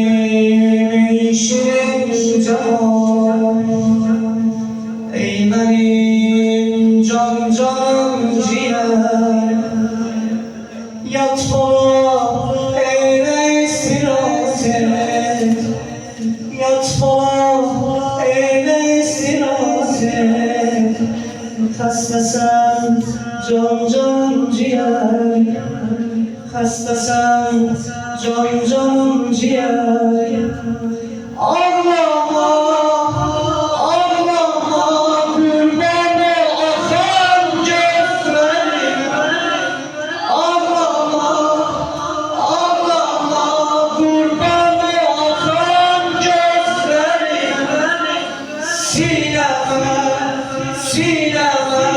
Askerim şirin can, Eymenim can can ciğer. Yat bana eyle istirahat et, Yat bana eyle istirahat et. Hastasan can can ciğer, Hastasan can can ciğer. Ağlama, ağlama, gülmeme akan gözlerim. Ağlama, ağlama, gülmeme akan gözlerim. Sineme, sineme,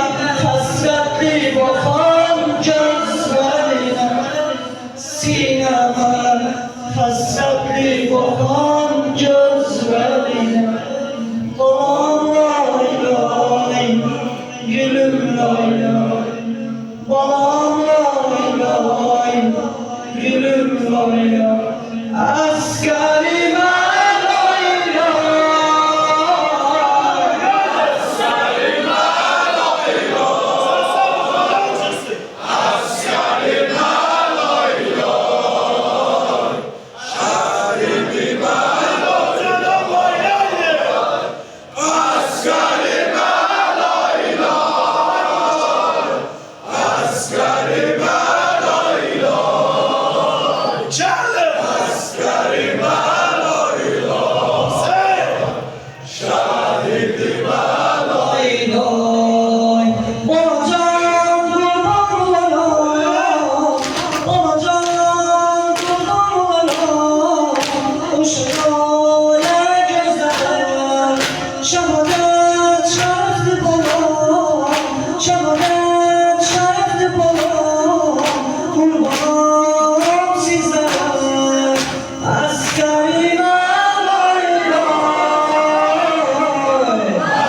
hasretli bakan gözlerim. Sineme, hasretli bakan gözlerine. Balam lay lay, gülüm lay lay. Balam lay lay, gülüm lay lay. Askerime lay lay, askerime lay lay, askerime lay lay. Şehadet şerefli bana, şehadet şerefli bana. Kurbanım sizlere, askerime lay lay,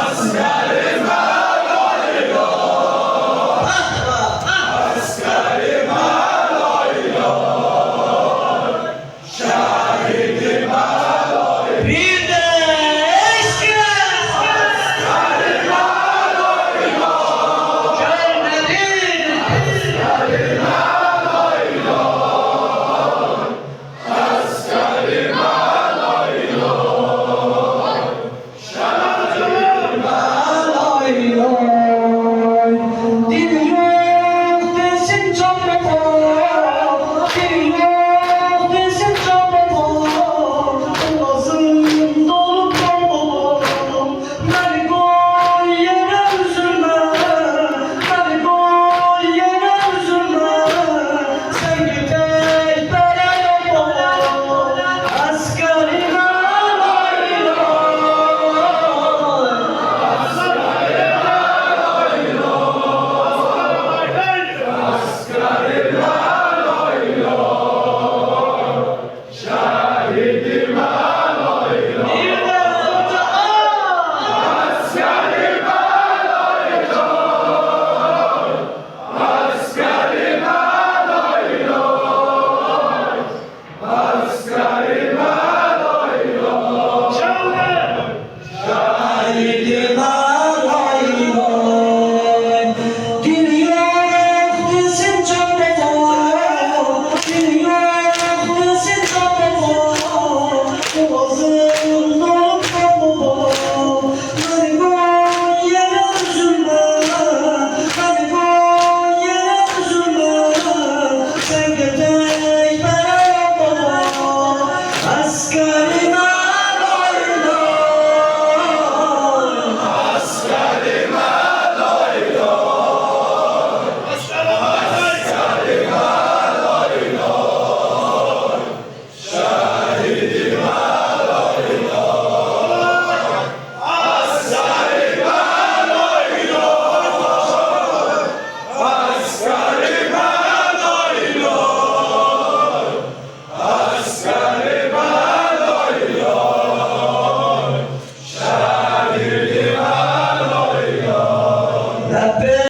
askerime lay lay, askerime lay lay, şehidime lay. Bir de Askerime